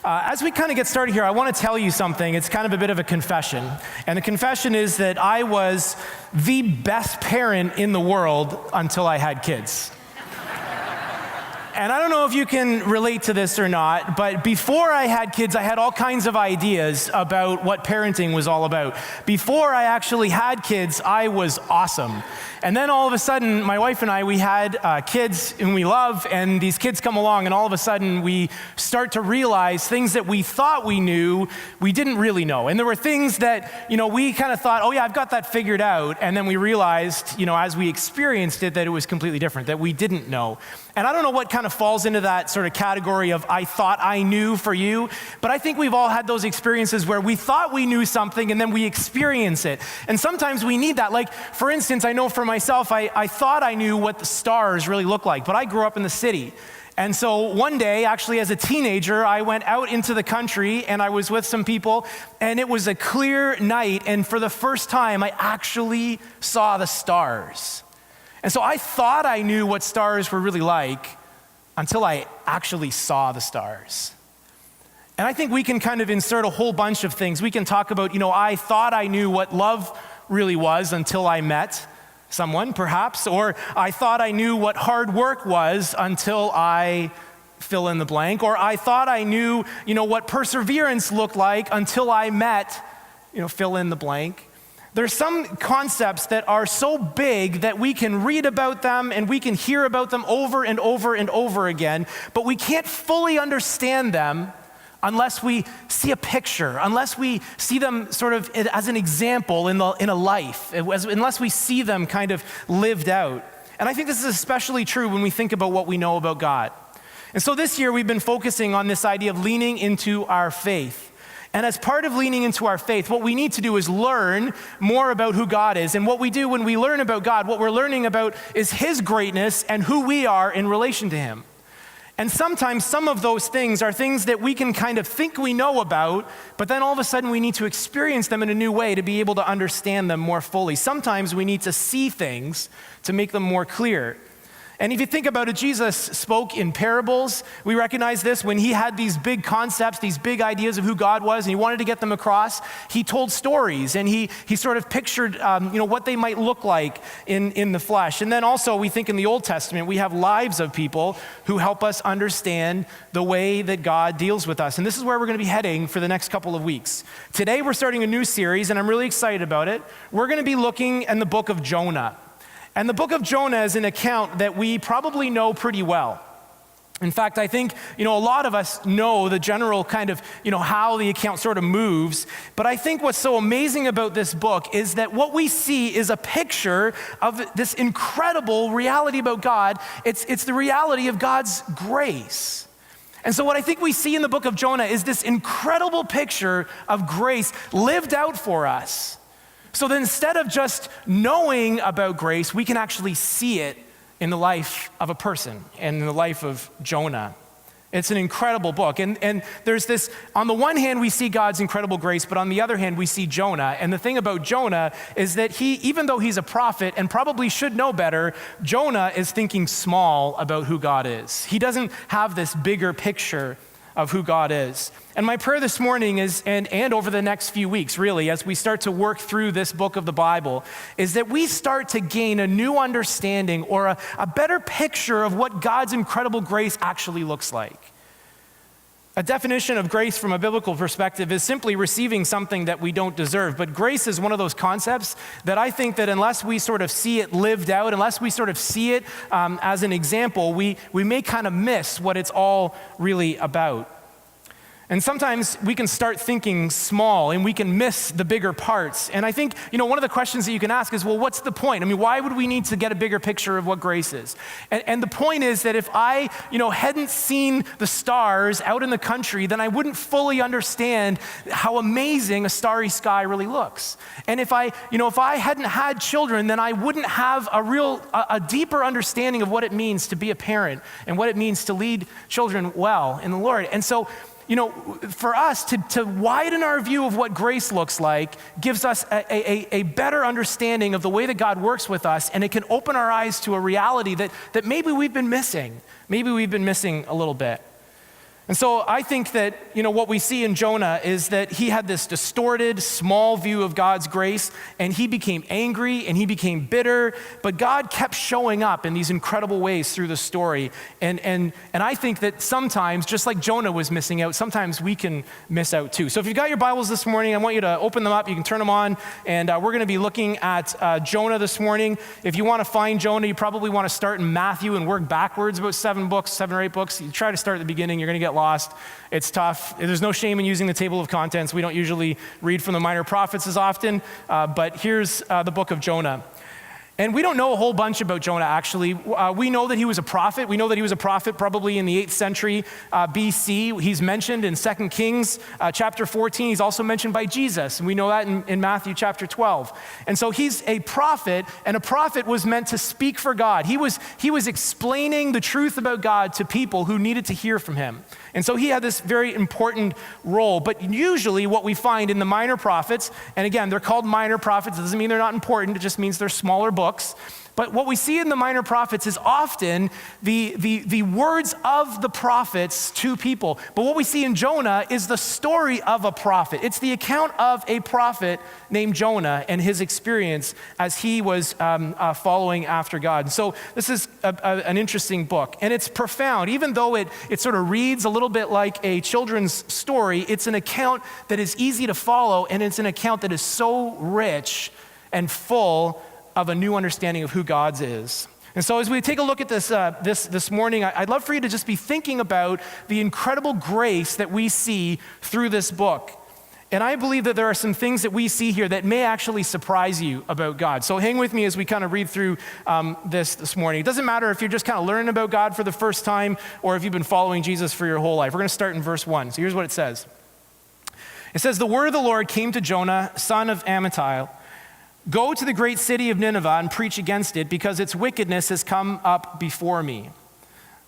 As we kind of get started here, I want to tell you something. It's kind of a bit of a confession. And the confession is that I was the best parent in the world until I had kids. And I don't know if you can relate to this or not, but before I had kids, I had all kinds of ideas about what parenting was all about. Before I actually had kids, I was awesome. And then all of a sudden, my wife and I, we had kids whom we love, and these kids come along, and all of a sudden, we start to realize things that we thought we knew, we didn't really know. And there were things that, we kind of thought, oh yeah, I've got that figured out. And then we realized, as we experienced it, that it was completely different, that we didn't know. And I don't know what kind of falls into that sort of category of I thought I knew for you, but I think we've all had those experiences where we thought we knew something and then we experience it. And sometimes we need that. Like, for instance, I know for myself, I thought I knew what the stars really look like, but I grew up in the city. And so one day, actually as a teenager, I went out into the country and I was with some people, and it was a clear night, and for the first time, I actually saw the stars. And so I thought I knew what stars were really like until I actually saw the stars. And I think we can kind of insert a whole bunch of things. We can talk about, I thought I knew what love really was until I met someone, perhaps, or I thought I knew what hard work was until I fill in the blank, or I thought I knew, what perseverance looked like until I met, fill in the blank. There's some concepts that are so big that we can read about them and we can hear about them over and over and over again, but we can't fully understand them unless we see a picture, unless we see them sort of as an example in a life, unless we see them kind of lived out. And I think this is especially true when we think about what we know about God. And so this year we've been focusing on this idea of leaning into our faith. And as part of leaning into our faith, what we need to do is learn more about who God is. And what we do when we learn about God, what we're learning about is His greatness and who we are in relation to Him. And sometimes some of those things are things that we can kind of think we know about, but then all of a sudden we need to experience them in a new way to be able to understand them more fully. Sometimes we need to see things to make them more clear. And if you think about it, Jesus spoke in parables. We recognize this when He had these big concepts, these big ideas of who God was, and He wanted to get them across. He told stories, and he sort of pictured what they might look like in the flesh. And then also we think in the Old Testament, we have lives of people who help us understand the way that God deals with us. And this is where we're going to be heading for the next couple of weeks. Today we're starting a new series, and I'm really excited about it. We're going to be looking in the book of Jonah. And the book of Jonah is an account that we probably know pretty well. In fact, I think, a lot of us know the general kind of, how the account sort of moves. But I think what's so amazing about this book is that what we see is a picture of this incredible reality about God. It's the reality of God's grace. And so what I think we see in the book of Jonah is this incredible picture of grace lived out for us. So that instead of just knowing about grace, we can actually see it in the life of a person and in the life of Jonah. It's an incredible book. And there's this, on the one hand, we see God's incredible grace, but on the other hand, we see Jonah. And the thing about Jonah is that he, even though he's a prophet and probably should know better, Jonah is thinking small about who God is. He doesn't have this bigger picture of who God is. And my prayer this morning is, and over the next few weeks, really, as we start to work through this book of the Bible, is that we start to gain a new understanding or a better picture of what God's incredible grace actually looks like. A definition of grace from a biblical perspective is simply receiving something that we don't deserve. But grace is one of those concepts that I think that unless we sort of see it lived out, unless we sort of see it as an example, we may kind of miss what it's all really about. And sometimes we can start thinking small and we can miss the bigger parts. And I think, one of the questions that you can ask is, well, what's the point? I mean, why would we need to get a bigger picture of what grace is? And the point is that if I, hadn't seen the stars out in the country, then I wouldn't fully understand how amazing a starry sky really looks. And if I hadn't had children, then I wouldn't have a deeper understanding of what it means to be a parent and what it means to lead children well in the Lord. And so, for us to widen our view of what grace looks like gives us a better understanding of the way that God works with us, and it can open our eyes to a reality that maybe we've been missing. Maybe we've been missing a little bit. And so I think that, what we see in Jonah is that he had this distorted, small view of God's grace, and he became angry and he became bitter, but God kept showing up in these incredible ways through the story. And I think that sometimes, just like Jonah was missing out, sometimes we can miss out too. So if you've got your Bibles this morning, I want you to open them up. You can turn them on, and we're going to be looking at Jonah this morning. If you want to find Jonah, you probably want to start in Matthew and work backwards about 7 or 8 books. You try to start at the beginning, you're going to get lost. It's tough. There's no shame in using the table of contents. We don't usually read from the minor prophets as often, but here's the book of Jonah. And we don't know a whole bunch about Jonah, actually. We know that he was a prophet. We know that he was a prophet probably in the 8th century BC. He's mentioned in 2 Kings chapter 14. He's also mentioned by Jesus. And we know that in Matthew chapter 12. And so he's a prophet, and a prophet was meant to speak for God. He was explaining the truth about God to people who needed to hear from him. And so he had this very important role. But usually what we find in the minor prophets, and again, they're called minor prophets. It doesn't mean they're not important. It just means they're smaller books. But what we see in the minor prophets is often the words of the prophets to people. But what we see in Jonah is the story of a prophet. It's the account of a prophet named Jonah and his experience as he was following after God. So this is an interesting book, and it's profound. Even though it sort of reads a little bit like a children's story, it's an account that is easy to follow, and it's an account that is so rich and full of a new understanding of who God's is. And so as we take a look at this morning, I'd love for you to just be thinking about the incredible grace that we see through this book. And I believe that there are some things that we see here that may actually surprise you about God. So hang with me as we kind of read through this morning. It doesn't matter if you're just kind of learning about God for the first time or if you've been following Jesus for your whole life. We're going to start in verse 1. So here's what it says. It says, "The word of the Lord came to Jonah, son of Amittai. Go to the great city of Nineveh and preach against it, because its wickedness has come up before me."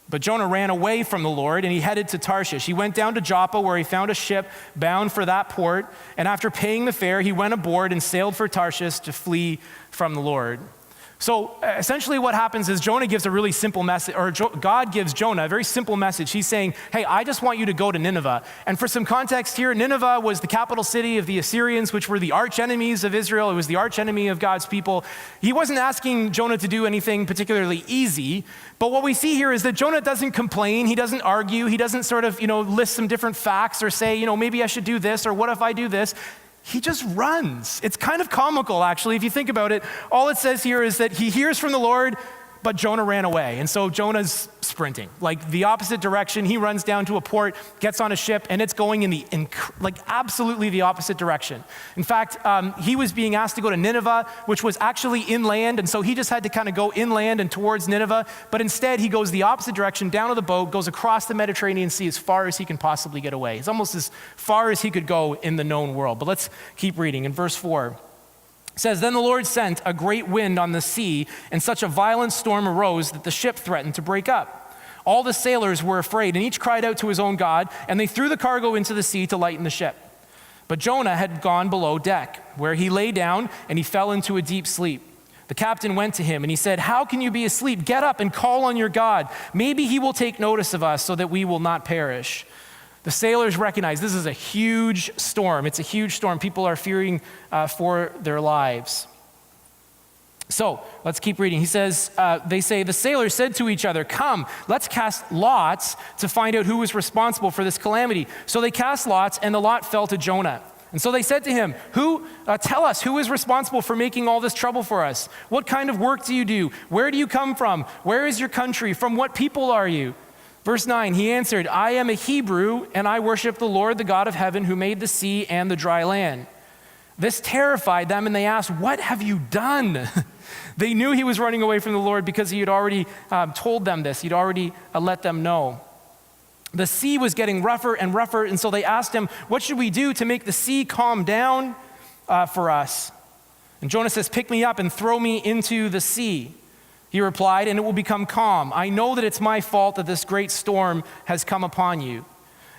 But Jonah ran away from the Lord, and he headed to Tarshish. He went down to Joppa, where he found a ship bound for that port. And after paying the fare, he went aboard and sailed for Tarshish to flee from the Lord. So essentially what happens is Jonah gives a really simple message, or God gives Jonah a very simple message. He's saying, hey, I just want you to go to Nineveh. And for some context here, Nineveh was the capital city of the Assyrians, which were the arch enemies of Israel. It was the arch enemy of God's people. He wasn't asking Jonah to do anything particularly easy. But what we see here is that Jonah doesn't complain. He doesn't argue. He doesn't sort of, list some different facts or say, maybe I should do this, or what if I do this? He just runs. It's kind of comical, actually, if you think about it. All it says here is that he hears from the Lord, but Jonah ran away. And so Jonah's sprinting, like the opposite direction. He runs down to a port, gets on a ship, and it's going in absolutely the opposite direction. In fact, he was being asked to go to Nineveh, which was actually inland. And so he just had to kind of go inland and towards Nineveh. But instead, he goes the opposite direction, down to the boat, goes across the Mediterranean Sea as far as he can possibly get away. It's almost as far as he could go in the known world. But let's keep reading. In verse 4. It says, "Then the Lord sent a great wind on the sea, and such a violent storm arose that the ship threatened to break up. All the sailors were afraid, and each cried out to his own God, and they threw the cargo into the sea to lighten the ship. But Jonah had gone below deck, where he lay down, and he fell into a deep sleep. The captain went to him, and he said, 'How can you be asleep? Get up and call on your God. Maybe he will take notice of us so that we will not perish.' The sailors recognize this is a huge storm. It's a huge storm. People are fearing for their lives. So let's keep reading. He says, the sailors said to each other, 'Come, let's cast lots to find out who was responsible for this calamity.' So they cast lots, and the lot fell to Jonah. And so they said to him, tell us, who is responsible for making all this trouble for us? What kind of work do you do? Where do you come from? Where is your country? From what people are you?" Verse 9, he answered, "I am a Hebrew, and I worship the Lord, the God of heaven, who made the sea and the dry land." This terrified them, and they asked, "What have you done?" They knew he was running away from the Lord because he had already told them this. He'd already let them know. The sea was getting rougher and rougher, and so they asked him, "What should we do to make the sea calm down for us?" And Jonah says, "Pick me up and throw me into the sea." He replied, "And it will become calm. I know that it's my fault that this great storm has come upon you."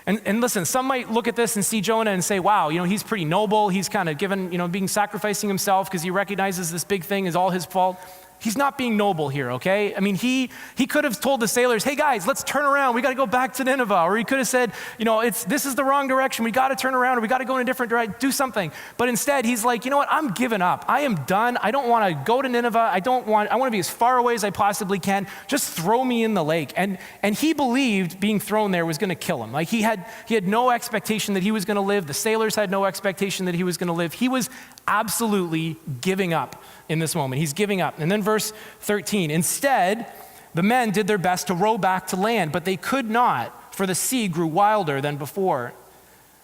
And listen, some might look at this and see Jonah and say, wow, he's pretty noble. He's kind of given, sacrificing himself because he recognizes this big thing is all his fault. He's not being noble here, okay? I mean, he could have told the sailors, hey guys, let's turn around. We got to go back to Nineveh. Or he could have said, this is the wrong direction. We got to turn around, or we got to go in a different direction, do something. But instead, he's like, you know what? I'm giving up. I am done. I don't want to go to Nineveh. I want to be as far away as I possibly can. Just throw me in the lake. And he believed being thrown there was going to kill him. Like he had no expectation that he was going to live. The sailors had no expectation that he was going to live. He was absolutely giving up in this moment. He's giving up. And then verse 13, instead, the men did their best to row back to land, but they could not, for the sea grew wilder than before.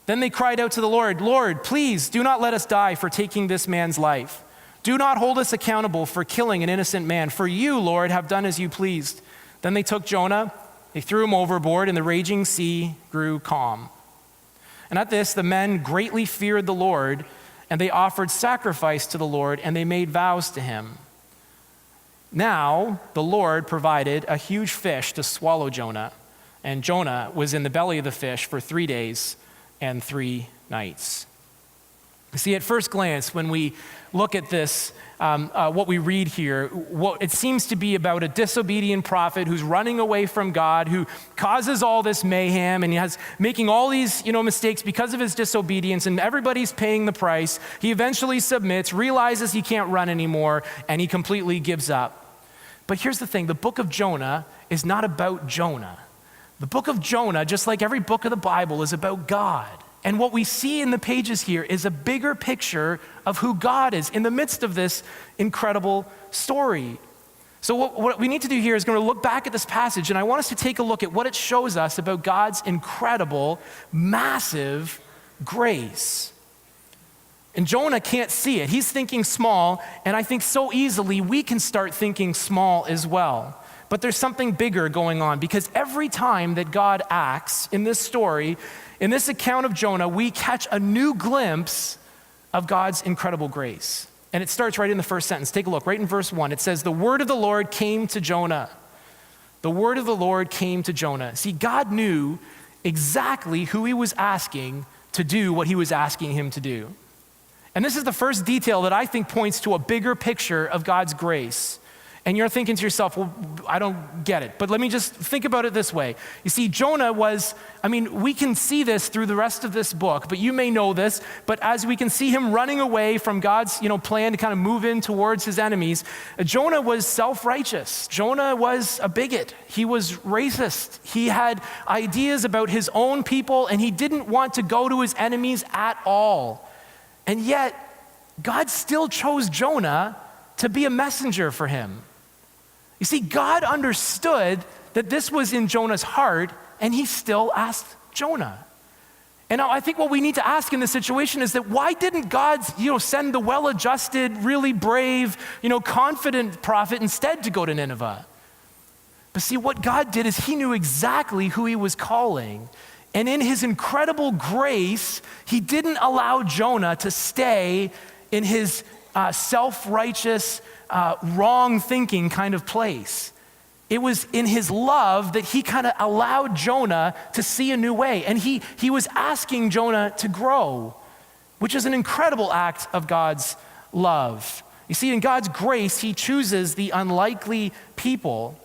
Then they cried out to the Lord, Lord, please do not let us die for taking this man's life. Do not hold us accountable for killing an innocent man, for you, Lord, have done as you pleased. Then they took Jonah, they threw him overboard, and the raging sea grew calm. And at this, the men greatly feared the Lord, and they offered sacrifice to the Lord, and they made vows to him. Now, the Lord provided a huge fish to swallow Jonah, and Jonah was in the belly of the fish for 3 days and 3 nights. You see, at first glance, when we look at this, what we read here, it seems to be about a disobedient prophet who's running away from God, who causes all this mayhem, and he has making all these mistakes because of his disobedience, and everybody's paying the price. He eventually submits, realizes he can't run anymore, and he completely gives up. But here's the thing, the book of Jonah is not about Jonah. The book of Jonah, just like every book of the Bible, is about God. And what we see in the pages here is a bigger picture of who God is in the midst of this incredible story. So what we need to do here is going to look back at this passage, and I want us to take a look at what it shows us about God's incredible, massive grace. And Jonah can't see it. He's thinking small, and I think so easily we can start thinking small as well. But there's something bigger going on, because every time that God acts in this story, in this account of Jonah, we catch a new glimpse of God's incredible grace. And it starts right in the first sentence. Take a look, right in verse 1. It says, the word of the Lord came to Jonah. The word of the Lord came to Jonah. See, God knew exactly who he was asking to do what he was asking him to do. And this is the first detail that I think points to a bigger picture of God's grace. And you're thinking to yourself, well, I don't get it. But let me just think about it this way. You see, Jonah we can see this through the rest of this book, but you may know this, but as we can see him running away from God's plan to kind of move in towards his enemies, Jonah was self-righteous. Jonah was a bigot. He was racist. He had ideas about his own people, and he didn't want to go to his enemies at all. And yet, God still chose Jonah to be a messenger for him. You see, God understood that this was in Jonah's heart, and he still asked Jonah. And now I think what we need to ask in this situation is that why didn't God, send the well-adjusted, really brave, confident prophet instead to go to Nineveh? But see, what God did is he knew exactly who he was calling. And in his incredible grace, he didn't allow Jonah to stay in his self-righteous, wrong thinking kind of place. It was in his love that he kind of allowed Jonah to see a new way. And he was asking Jonah to grow, which is an incredible act of God's love. You see, in God's grace, he chooses the unlikely people.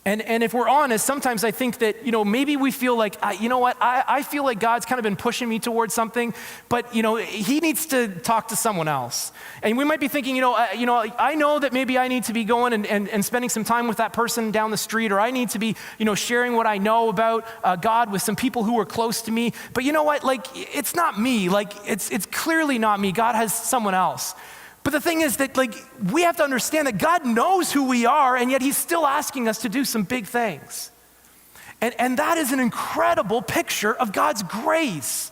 And if we're honest, sometimes I think that, maybe we feel like, I feel like God's kind of been pushing me towards something, but, he needs to talk to someone else. And we might be thinking, I know that maybe I need to be going and spending some time with that person down the street, or I need to be, sharing what I know about God with some people who are close to me. But you know what? It's not me. It's clearly not me. God has someone else. But the thing is that we have to understand that God knows who we are, and yet he's still asking us to do some big things. And that is an incredible picture of God's grace.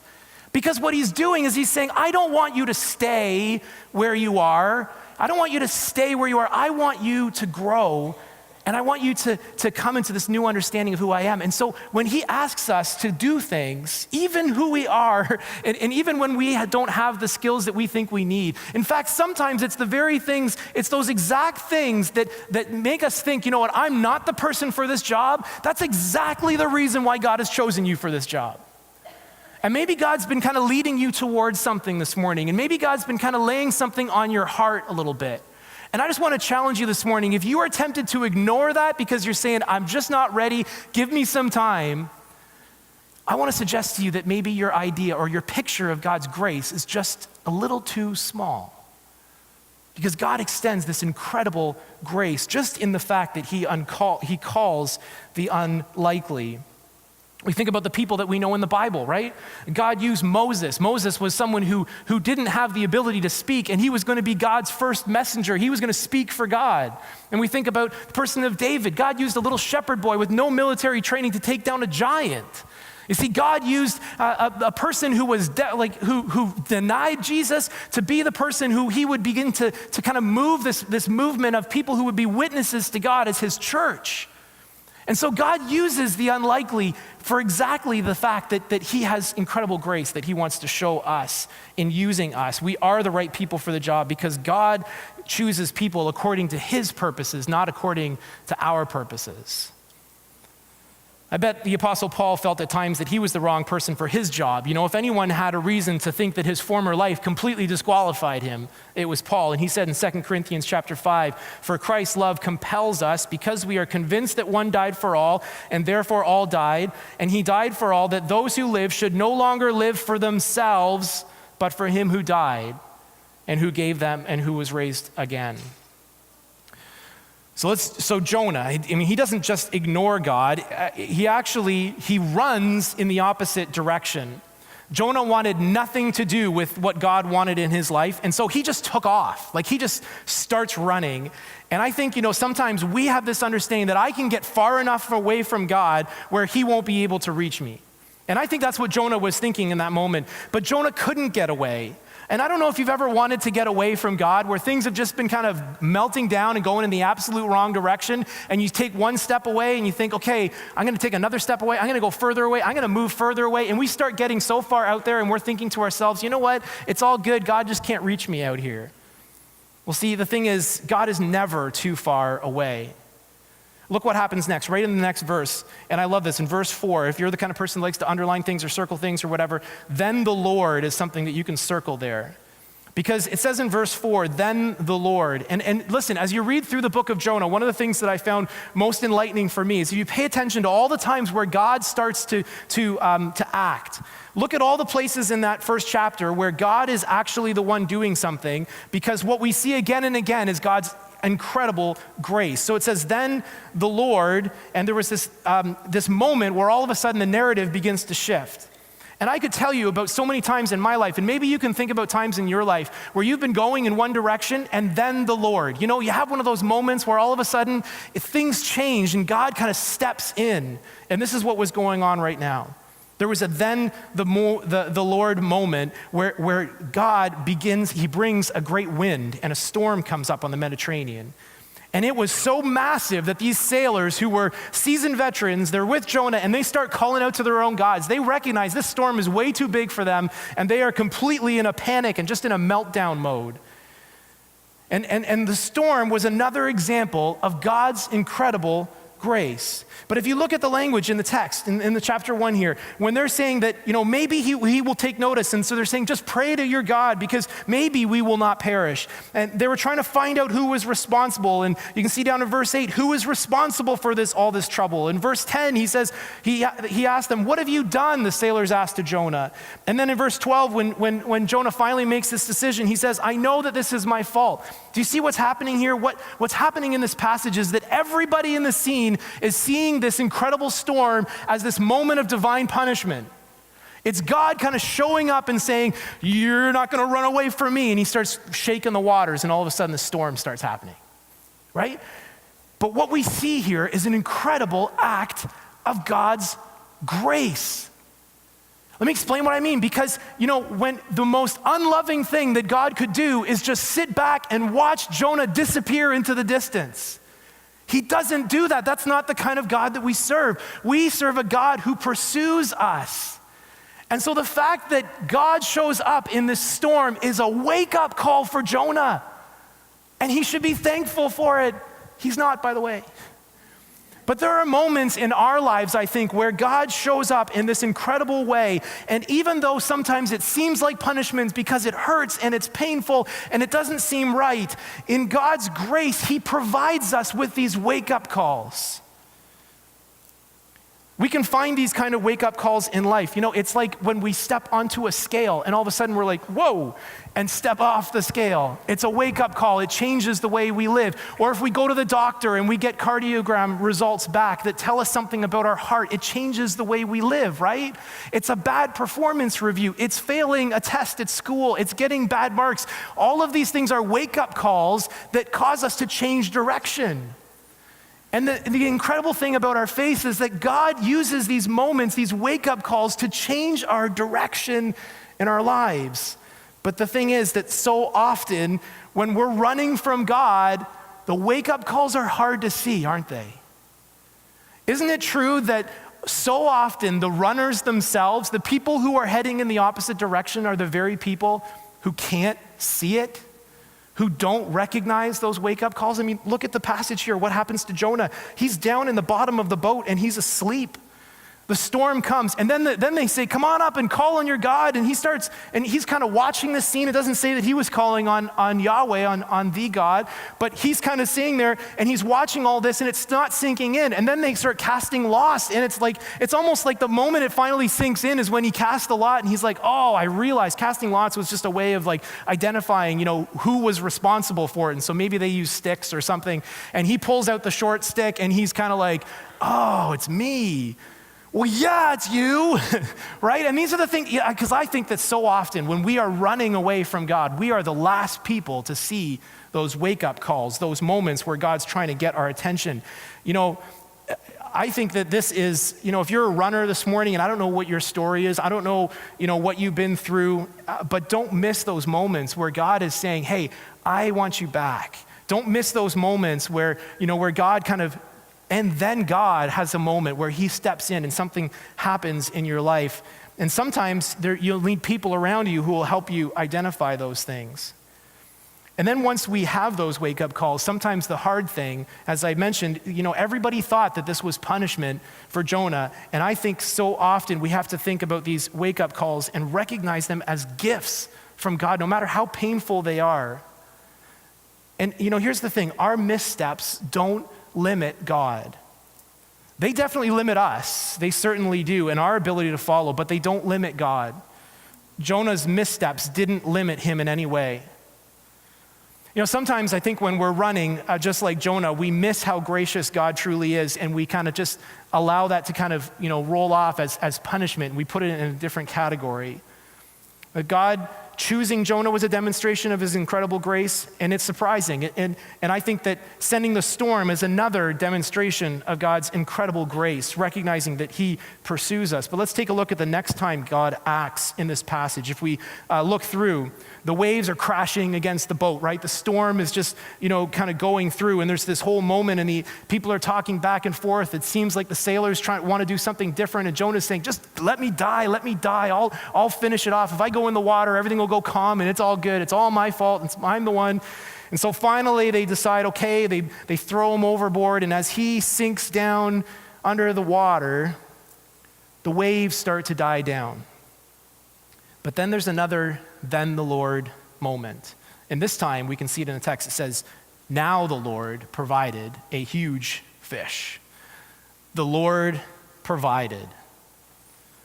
Because what he's doing is he's saying, I don't want you to stay where you are. I don't want you to stay where you are. I want you to grow, and I want you to come into this new understanding of who I am. And so when he asks us to do things, even who we are, and even when we don't have the skills that we think we need, in fact, sometimes it's the very things, it's those exact things that make us think, you know what, I'm not the person for this job. That's exactly the reason why God has chosen you for this job. And maybe God's been kind of leading you towards something this morning, and maybe God's been kind of laying something on your heart a little bit. And I just want to challenge you this morning, if you are tempted to ignore that because you're saying, I'm just not ready, give me some time, I want to suggest to you that maybe your idea or your picture of God's grace is just a little too small. Because God extends this incredible grace just in the fact that he calls the unlikely. We think about the people that we know in the Bible, right? God used Moses. Moses was someone who didn't have the ability to speak, and he was going to be God's first messenger. He was going to speak for God. And we think about the person of David. God used a little shepherd boy with no military training to take down a giant. You see, God used a person who was who denied Jesus to be the person who he would begin to kind of move this movement of people who would be witnesses to God as his church. And so God uses the unlikely for exactly the fact that he has incredible grace that he wants to show us in using us. We are the right people for the job because God chooses people according to his purposes, not according to our purposes. I bet the Apostle Paul felt at times that he was the wrong person for his job. You know, if anyone had a reason to think that his former life completely disqualified him, it was Paul. And he said in 2 Corinthians chapter 5, "For Christ's love compels us because we are convinced that one died for all, and therefore all died. And he died for all, that those who live should no longer live for themselves, but for him who died and who gave them and who was raised again." So Jonah, I mean, he doesn't just ignore God. He runs in the opposite direction. Jonah wanted nothing to do with what God wanted in his life, and so he just took off. Like, he just starts running. And I think, sometimes we have this understanding that I can get far enough away from God where he won't be able to reach me. And I think that's what Jonah was thinking in that moment. But Jonah couldn't get away. And I don't know if you've ever wanted to get away from God, where things have just been kind of melting down and going in the absolute wrong direction, and you take one step away and you think, okay, I'm going to take another step away, I'm going to go further away, I'm going to move further away, and we start getting so far out there and we're thinking to ourselves, you know what, it's all good, God just can't reach me out here. Well, see, the thing is, God is never too far away. Look what happens next, right in the next verse. And I love this. In verse 4, if you're the kind of person who likes to underline things or circle things or whatever, then the Lord is something that you can circle there. Because it says in verse 4, then the Lord. And listen, as you read through the book of Jonah, one of the things that I found most enlightening for me is if you pay attention to all the times where God starts to act. Look at all the places in that first chapter where God is actually the one doing something, because what we see again and again is God's incredible grace. So it says, then the Lord, and there was this moment where all of a sudden the narrative begins to shift. And I could tell you about so many times in my life, and maybe you can think about times in your life where you've been going in one direction and then the Lord. You have one of those moments where all of a sudden things change and God kind of steps in. And this is what was going on right now. There was a then the Lord moment where God begins, he brings a great wind and a storm comes up on the Mediterranean. And it was so massive that these sailors who were seasoned veterans, they're with Jonah and they start calling out to their own gods. They recognize this storm is way too big for them and they are completely in a panic and just in a meltdown mode. And the storm was another example of God's incredible grace. But if you look at the language in the text, in the chapter 1 here, when they're saying that, maybe he will take notice, and so they're saying, just pray to your God, because maybe we will not perish. And they were trying to find out who was responsible, and you can see down in verse 8, who is responsible for all this trouble. In verse 10, he says, he asked them, what have you done? The sailors asked to Jonah. And then in verse 12, when Jonah finally makes this decision, he says, I know that this is my fault. Do you see what's happening here? What's happening in this passage is that everybody in the scene is seeing this incredible storm as this moment of divine punishment. It's God kind of showing up and saying, you're not going to run away from me. And he starts shaking the waters, and all of a sudden the storm starts happening, right? But what we see here is an incredible act of God's grace. Let me explain what I mean, because, when the most unloving thing that God could do is just sit back and watch Jonah disappear into the distance. He doesn't do that. That's not the kind of God that we serve. We serve a God who pursues us. And so the fact that God shows up in this storm is a wake-up call for Jonah. And he should be thankful for it. He's not, by the way. But there are moments in our lives, I think, where God shows up in this incredible way. And even though sometimes it seems like punishment because it hurts and it's painful and it doesn't seem right, in God's grace, he provides us with these wake-up calls. We can find these kind of wake-up calls in life. You know, it's like when we step onto a scale and all of a sudden we're like, whoa, and step off the scale. It's a wake-up call. It changes the way we live. Or if we go to the doctor and we get cardiogram results back that tell us something about our heart, it changes the way we live, right? It's a bad performance review. It's failing a test at school. It's getting bad marks. All of these things are wake-up calls that cause us to change direction. And the incredible thing about our faith is that God uses these moments, these wake-up calls, to change our direction in our lives. But the thing is that so often, when we're running from God, the wake-up calls are hard to see, aren't they? Isn't it true that so often the runners themselves, the people who are heading in the opposite direction, are the very people who can't see it? Who don't recognize those wake-up calls? I mean, look at the passage here. What happens to Jonah? He's down in the bottom of the boat and he's asleep. The storm comes, and then they say, come on up and call on your God. And he's kind of watching this scene. It doesn't say that he was calling on Yahweh, on the God, but he's kind of sitting there and he's watching all this and it's not sinking in. And then they start casting lots, and it's almost like the moment it finally sinks in is when he casts the lot and he's like, oh, I realized casting lots was just a way of like identifying, who was responsible for it. And so maybe they use sticks or something. And he pulls out the short stick and he's kind of like, oh, it's me. Well, yeah, it's you, right? And these are the things, because I think that so often when we are running away from God, we are the last people to see those wake-up calls, those moments where God's trying to get our attention. I think that this is, if you're a runner this morning, and I don't know what your story is, I don't know, what you've been through, but don't miss those moments where God is saying, hey, I want you back. Don't miss those moments where God kind of, and then God has a moment where he steps in and something happens in your life. And sometimes you'll need people around you who will help you identify those things. And then once we have those wake-up calls, sometimes the hard thing, as I mentioned, everybody thought that this was punishment for Jonah. And I think so often we have to think about these wake-up calls and recognize them as gifts from God, no matter how painful they are. And here's the thing, our missteps don't limit God. They definitely limit us. They certainly do, and our ability to follow, but they don't limit God. Jonah's missteps didn't limit him in any way. Sometimes I think when we're running, just like Jonah, we miss how gracious God truly is, and we kind of just allow that to kind of, roll off as punishment. We put it in a different category. But God choosing Jonah was a demonstration of his incredible grace, and it's surprising. And I think that sending the storm is another demonstration of God's incredible grace, recognizing that he pursues us. But let's take a look at the next time God acts in this passage. If we look through, the waves are crashing against the boat, right? The storm is just, kind of going through, and there's this whole moment, and people are talking back and forth. It seems like the sailors want to do something different, and Jonah's saying, just let me die. I'll finish it off. If I go in the water, everything will go calm, and it's all good. It's all my fault. I'm the one. And so finally they decide, okay, they throw him overboard, and as he sinks down under the water, the waves start to die down. But then there's another then the Lord moment. And this time we can see it in the text. It says, now the Lord provided a huge fish. The Lord provided.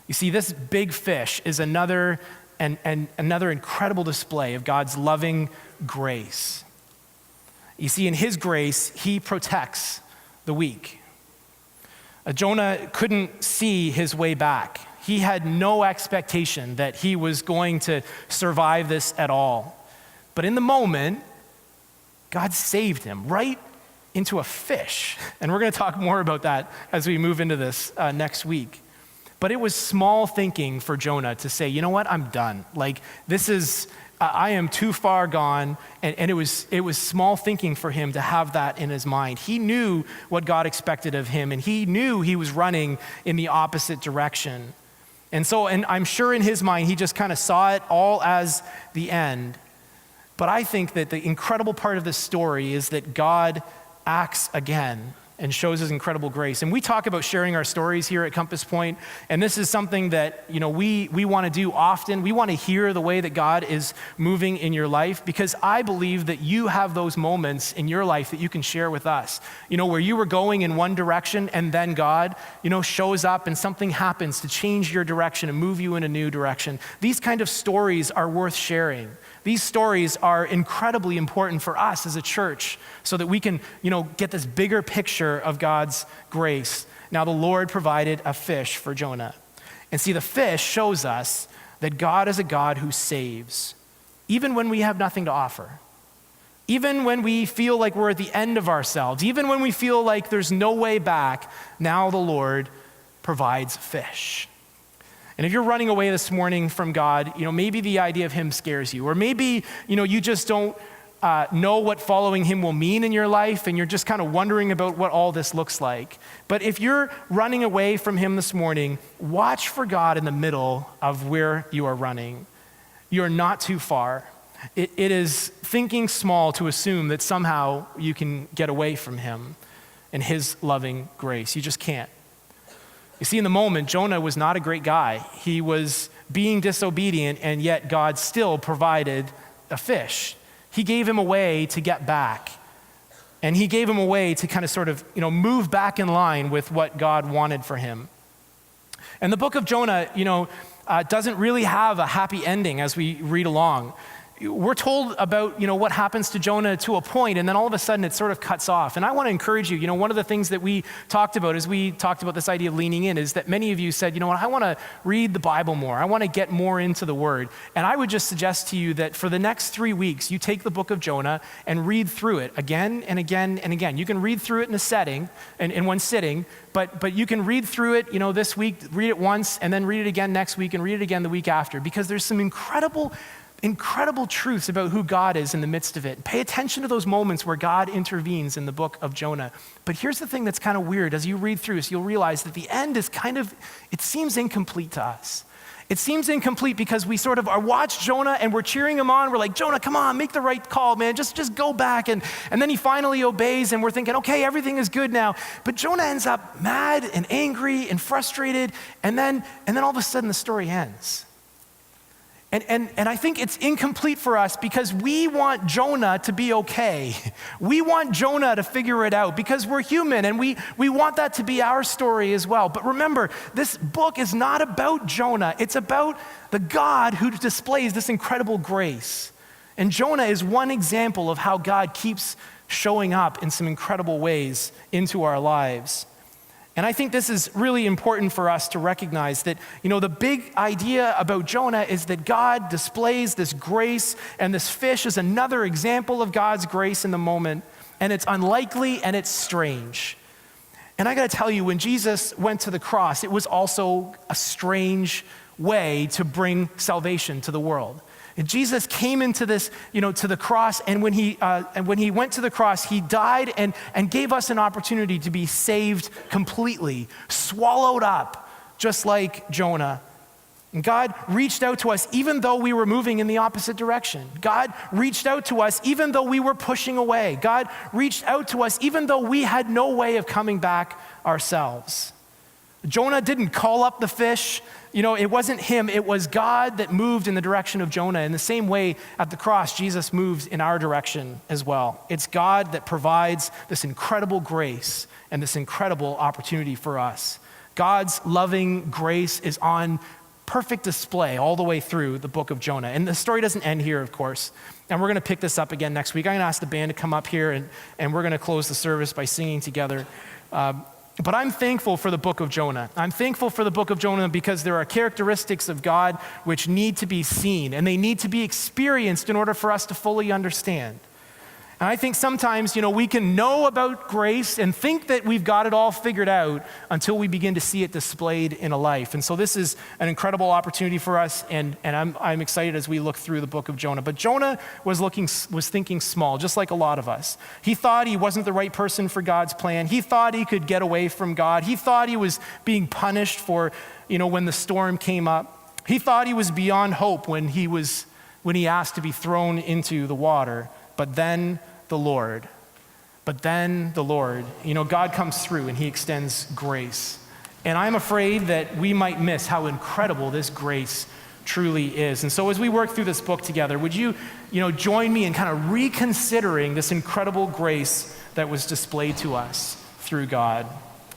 You see, this big fish is another incredible display of God's loving grace. You see, in his grace, he protects the weak. Jonah couldn't see his way back. He had no expectation that he was going to survive this at all. But in the moment, God saved him right into a fish. And we're going to talk more about that as we move into this next week. But it was small thinking for Jonah to say, you know what, I'm done. I am too far gone. And it was small thinking for him to have that in his mind. He knew what God expected of him, and he knew he was running in the opposite direction. And I'm sure in his mind, he just kind of saw it all as the end. But I think that the incredible part of this story is that God acts again. and shows his incredible grace. And we talk about sharing our stories here at Compass Point, and this is something that, we want to do often. We want to hear the way that God is moving in your life, because I believe that you have those moments in your life that you can share with us, where you were going in one direction and then God, shows up and something happens to change your direction and move you in a new direction. These kind of stories are worth sharing. These stories are incredibly important for us as a church so that we can, get this bigger picture of God's grace. Now, the Lord provided a fish for Jonah. And see, the fish shows us that God is a God who saves, even when we have nothing to offer. Even when we feel like we're at the end of ourselves, even when we feel like there's no way back, now the Lord provides fish. And if you're running away this morning from God, maybe the idea of him scares you, or maybe, you just don't know what following him will mean in your life, and you're just kind of wondering about what all this looks like. But if you're running away from him this morning, watch for God in the middle of where you are running. You're not too far. It is thinking small to assume that somehow you can get away from him and his loving grace. You just can't. You see, in the moment, Jonah was not a great guy. He was being disobedient, and yet God still provided a fish. He gave him a way to get back. And he gave him a way to kind of sort of, move back in line with what God wanted for him. And the book of Jonah, doesn't really have a happy ending as we read along. We're told about, what happens to Jonah to a point, and then all of a sudden it sort of cuts off. And I want to encourage you, one of the things that we talked about as we talked about this idea of leaning in is that many of you said, I want to read the Bible more. I want to get more into the Word. And I would just suggest to you that for the next 3 weeks, you take the book of Jonah and read through it again and again and again. You can read through it in a setting, in one sitting, but you can read through it, this week, read it once, and then read it again next week, and read it again the week after, because there's some incredible truths about who God is in the midst of it. Pay attention to those moments where God intervenes in the book of Jonah. But here's the thing that's kind of weird. As you read through this, you'll realize that the end is it seems incomplete to us. It seems incomplete because we sort of watch Jonah and we're cheering him on. We're like, Jonah, come on, make the right call, man. Just go back. And then he finally obeys, and we're thinking, okay, everything is good now. But Jonah ends up mad and angry and frustrated, and then all of a sudden the story ends. And I think it's incomplete for us because we want Jonah to be okay. We want Jonah to figure it out because we're human, and we want that to be our story as well. But remember, this book is not about Jonah. It's about the God who displays this incredible grace. And Jonah is one example of how God keeps showing up in some incredible ways into our lives. And I think this is really important for us to recognize that, the big idea about Jonah is that God displays this grace, and this fish is another example of God's grace in the moment, and it's unlikely and it's strange. And I got to tell you, when Jesus went to the cross, it was also a strange way to bring salvation to the world. And Jesus came into this, to the cross, and when he went to the cross, he died and gave us an opportunity to be saved completely, swallowed up, just like Jonah. And God reached out to us even though we were moving in the opposite direction. God reached out to us even though we were pushing away. God reached out to us even though we had no way of coming back ourselves. Jonah didn't call up the fish. It wasn't him, it was God that moved in the direction of Jonah. In the same way, at the cross, Jesus moves in our direction as well. It's God that provides this incredible grace and this incredible opportunity for us. God's loving grace is on perfect display all the way through the book of Jonah. And the story doesn't end here, of course. And we're going to pick this up again next week. I'm going to ask the band to come up here, and we're going to close the service by singing together. But I'm thankful for the book of Jonah. I'm thankful for the book of Jonah because there are characteristics of God which need to be seen, and they need to be experienced in order for us to fully understand. And I think sometimes, we can know about grace and think that we've got it all figured out until we begin to see it displayed in a life. And so this is an incredible opportunity for us, and I'm excited as we look through the book of Jonah. But Jonah was thinking small, just like a lot of us. He thought he wasn't the right person for God's plan. He thought he could get away from God. He thought he was being punished for, when the storm came up. He thought he was beyond hope when he asked to be thrown into the water. But then the Lord But then the Lord, God comes through and he extends grace. And I'm afraid that we might miss how incredible this grace truly is. And so as we work through this book together, would you, join me in kind of reconsidering this incredible grace that was displayed to us through God?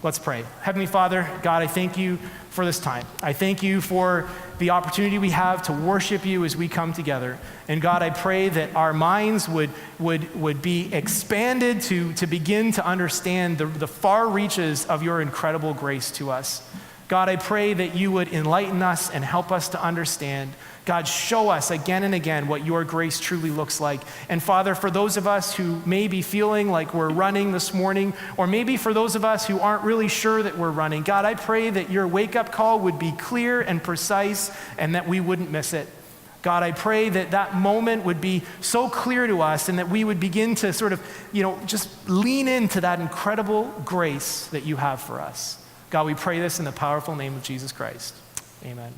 Let's pray. Heavenly Father, God, I thank you for this time. I thank you for the opportunity we have to worship you as we come together. And God, I pray that our minds would be expanded to begin to understand the far reaches of your incredible grace to us. God, I pray that you would enlighten us and help us to understand. God, show us again and again what your grace truly looks like. And Father, for those of us who may be feeling like we're running this morning, or maybe for those of us who aren't really sure that we're running, God, I pray that your wake-up call would be clear and precise and that we wouldn't miss it. God, I pray that that moment would be so clear to us and that we would begin to sort of, just lean into that incredible grace that you have for us. God, we pray this in the powerful name of Jesus Christ. Amen.